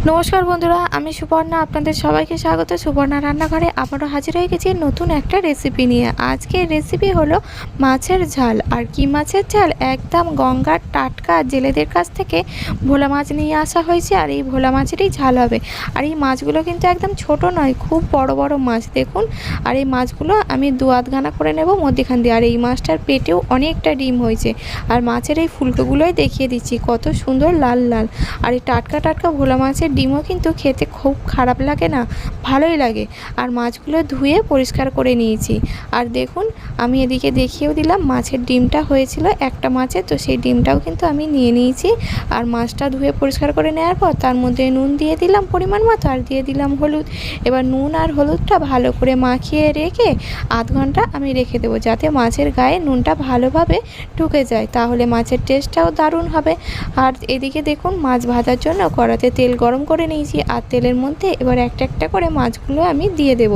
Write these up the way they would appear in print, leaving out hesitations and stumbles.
নমস্কার বন্ধুরা, আমি সুপর্ণা। আপনাদের সবাইকে স্বাগত সুপর্ণা রান্নাঘরে। আবারও হাজির হয়ে গেছি নতুন একটা রেসিপি নিয়ে। আজকের রেসিপি হলো মাছের ঝাল। আর কি মাছের ঝাল? একদম গঙ্গার টাটকা জেলেদের কাছ থেকে ভোলা মাছ নিয়ে আসা হয়েছে, আর এই ভোলা মাছেরই ঝাল হবে। আর এই মাছগুলো কিন্তু একদম ছোট নয়, খুব বড় বড় মাছ দেখুন। আর এই মাছগুলো আমি দু আধখানা করে নেব মধ্যেখান দিয়ে। আর এই মাছটার পেটেও অনেকটা ডিম হয়েছে। আর মাছের এই ফুলকোগুলোই দেখিয়ে দিচ্ছি, কত সুন্দর লাল লাল। আর এই টাটকা টাটকা ভোলা মাছের ডিমও কিন্তু খেতে খুব খারাপ লাগে না, ভালোই লাগে। আর মাছগুলো ধুয়ে পরিষ্কার করে নিয়েছি। আর দেখুন, আমি এদিকে দেখিয়েও দিলাম মাছের ডিমটা হয়েছিল একটা মাছের, তো সেই ডিমটাও কিন্তু আমি নিয়ে নিয়েছি। আর মাছটা ধুয়ে পরিষ্কার করে নেওয়ার পর তার মধ্যে নুন দিয়ে দিলাম পরিমাণ মতো, আর দিয়ে দিলাম হলুদ। এবার নুন আর হলুদটা ভালো করে মাখিয়ে রেখে আধ ঘন্টা আমি রেখে দেবো, যাতে মাছের গায়ে নুনটা ভালোভাবে ঢুকে যায়, তাহলে মাছের টেস্টটাও দারুণ হবে। আর এদিকে দেখুন, মাছ ভাজার জন্য কড়াতে তেল গরম করে নিয়েছি। আর তেলের মধ্যে এবার একটা একটা করে মাছগুলো আমি দিয়ে দেব।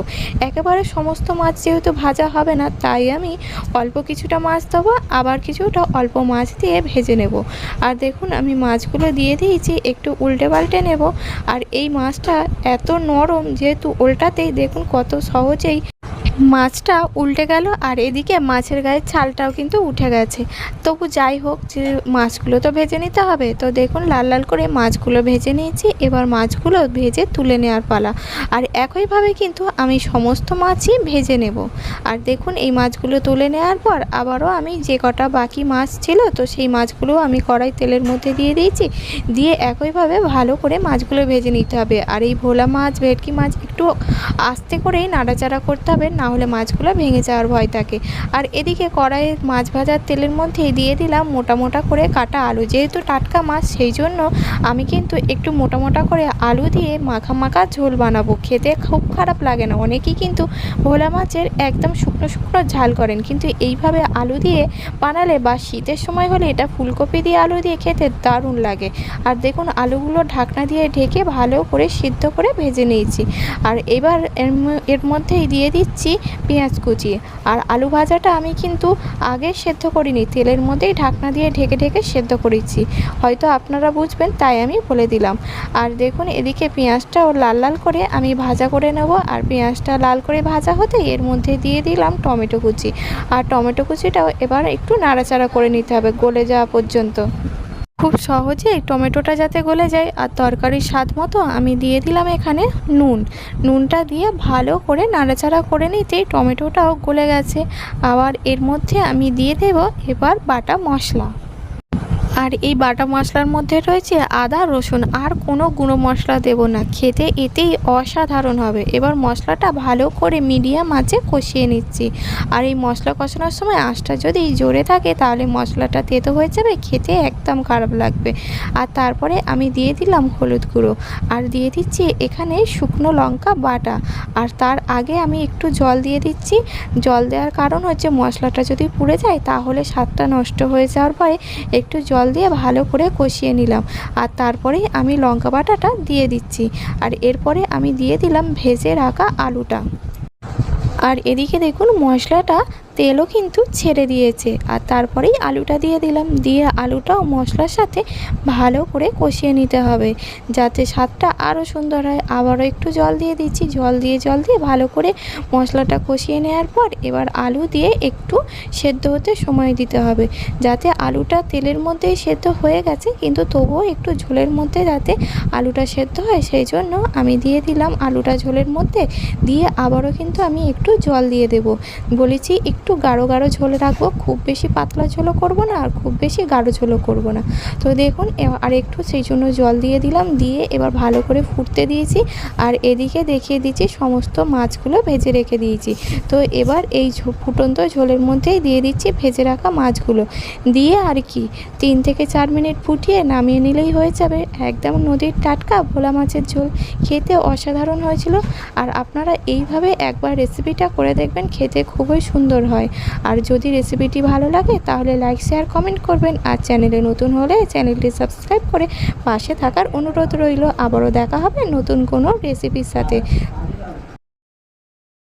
একেবারে সমস্ত মাছ যেহেতু ভাজা হবে না, তাই আমি অল্প কিছুটা মাছ দেবো, আবার কিছুটা অল্প মাছ দিয়ে ভেজে নেব। আর দেখুন, আমি মাছগুলো দিয়ে দিয়েছি, একটু উল্টে পাল্টে নেব। আর এই মাছটা এত নরম, যেহেতু উল্টাতেই দেখুন কত সহজেই মাছটা উল্টে গেল। আর এদিকে মাছের গায়ের ছালটাও কিন্তু উঠে গেছে। তবু যাই হোক, যে মাছগুলো তো ভেজে নিতে হবে। তো দেখুন, লাল লাল করে মাছগুলো ভেজে নিয়েছি। এবার মাছগুলো ভেজে তুলে নেওয়ার পালা। আর একইভাবে কিন্তু আমি সমস্ত মাছই ভেজে নেব। আর দেখুন, এই মাছগুলো তুলে নেওয়ার পর আবারও আমি যে কটা বাকি মাছ ছিল, তো সেই মাছগুলো আমি কড়াই তেলের মধ্যে দিয়ে দিয়েছি। দিয়ে একইভাবে ভালো করে মাছগুলো ভেজে নিতে হবে। আর এই ভোলা মাছ, ভেটকি মাছ একটু আস্তে করেই নাড়াচাড়া করতে হবে, না হলে মাছগুলো ভেঙে যাওয়ার ভয় থাকে। আর এদিকে কড়াইয়ে মাছ ভাজার তেলের মধ্যে দিয়ে দিলাম মোটা মোটা করে কাটা আলু। যেহেতু টাটকা মাছ, সেই জন্য আমি কিন্তু একটু মোটা মোটা করে আলু দিয়ে মাখা মাখা ঝোল বানাবো। খেতে খুব খারাপ লাগে না। অনেকেই কিন্তু ভোলা মাছের একদম শুকনো শুকনো ঝাল করেন, কিন্তু এইভাবে আলু দিয়ে বানালে, বা শীতের সময় হলে এটা ফুলকপি দিয়ে আলু দিয়ে খেতে দারুণ লাগে। আর দেখুন, আলুগুলো ঢাকনা দিয়ে ঢেকে ভালো করে সিদ্ধ করে ভেজে নিয়েছি। আর এবার এর মধ্যেই দিয়ে দিচ্ছি পেঁয়াজ কুচি। আর আলু ভাজাটা আমি কিন্তু আগে সেদ্ধ করিনি, তেলের মধ্যেই ঢাকনা দিয়ে ঢেকে ঢেকে সেদ্ধ করেছি। হয়তো আপনারা বুঝবেন, তাই আমি বলে দিলাম। আর দেখুন, এদিকে পেঁয়াজটাও লাল লাল করে আমি ভাজা করে নেব। আর পেঁয়াজটা লাল করে ভাজা হতে এর মধ্যে দিয়ে দিলাম টমেটো কুচি। আর টমেটো কুচিটাও এবার একটু নাড়াচাড়া করে নিতে হবে গলে যাওয়া পর্যন্ত। খুব সহজেই টমেটোটা যাতে গলে যায়। আর তরকারির স্বাদ মতো আমি দিয়ে দিলাম এখানে নুন। নুনটা দিয়ে ভালো করে নাড়াচাড়া করে নিতেই টমেটোটাও গলে গেছে। আবার এর মধ্যে আমি দিয়ে দেব এবার বাটা মশলা। আর এই বাটা মশলার মধ্যে রয়েছে আদা রসুন, আর কোনো গুঁড়ো মশলা দেব না। খেতে এতেই অসাধারণ হবে। এবার মশলাটা ভালো করে মিডিয়াম আঁচে কষিয়ে নিচ্ছি। আর এই মশলা কষানোর সময় আঁচটা যদি জোরে থাকে, তাহলে মশলাটা তেতো হয়ে যাবে, খেতে একদম খারাপ লাগবে। আর তারপরে আমি দিয়ে দিলাম হলুদ গুঁড়ো, আর দিয়ে দিচ্ছি এখানে শুকনো লঙ্কা বাটা। আর তার আগে আমি একটু জল দিয়ে দিচ্ছি। জল দেওয়ার কারণ হচ্ছে, মশলাটা যদি পুড়ে যায় তাহলে স্বাদটা নষ্ট হয়ে যাওয়ার পরে একটু জল দিয়ে ভালো করে কষিয়ে নিলাম। আর তারপরেই আমি লঙ্কা বাটাটা দিয়ে দিচ্ছি। আর এরপরে আমি দিয়ে দিলাম ভেজে রাখা আলুটা। আর এদিকে দেখুন, মশলাটা তেলও কিন্তু ছেড়ে দিয়েছে। আর তারপরেই আলুটা দিয়ে দিলাম। দিয়ে আলুটাও মশলার সাথে ভালো করে কষিয়ে নিতে হবে, যাতে স্বাদটা আরও সুন্দর হয়। আবারও একটু জল দিয়ে দিচ্ছি। জল দিয়ে ভালো করে মশলাটা কষিয়ে নেওয়ার পর এবার আলু দিয়ে একটু সেদ্ধ হতে সময় দিতে হবে, যাতে আলুটা তেলের মধ্যেই সেদ্ধ হয়ে গেছে, কিন্তু তবুও একটু ঝোলের মধ্যে যাতে আলুটা সেদ্ধ হয়, সেই জন্য আমি দিয়ে দিলাম আলুটা ঝোলের মধ্যে। দিয়ে আবারও কিন্তু আমি একটু জল দিয়ে দেব। বলেছি একটু গাঢ় গাঢ় ঝোল রাখবো, খুব বেশি পাতলা ঝোলও করবো না, আর খুব বেশি গাঢ় ঝোলও করবো না। তো দেখুন, আর একটু সেই জন্য জল দিয়ে দিলাম। দিয়ে এবার ভালো করে ফুটতে দিয়েছি। আর এদিকে দেখিয়ে দিচ্ছি সমস্ত মাছগুলো ভেজে রেখে দিয়েছি। তো এবার এই ফুটন্ত ঝোলের মধ্যেই দিয়ে দিচ্ছি ভেজে রাখা মাছগুলো। দিয়ে আর কি 3 থেকে 4 মিনিট ফুটিয়ে নামিয়ে নিলেই হয়ে যাবে একদম নদীর টাটকা ভোলা মাছের ঝোল। খেতে অসাধারণ হয়েছিল। আর আপনারা এইভাবে একবার রেসিপিটা করে দেখবেন, খেতে খুবই সুন্দর হয়। আর যদি রেসিপিটি ভালো লাগে তাহলে লাইক শেয়ার কমেন্ট করবেন। আর চ্যানেলে নতুন হলে চ্যানেলটি সাবস্ক্রাইব করে পাশে থাকার অনুরোধ রইল। আবারও দেখা হবে নতুন কোনো রেসিপির সাথে।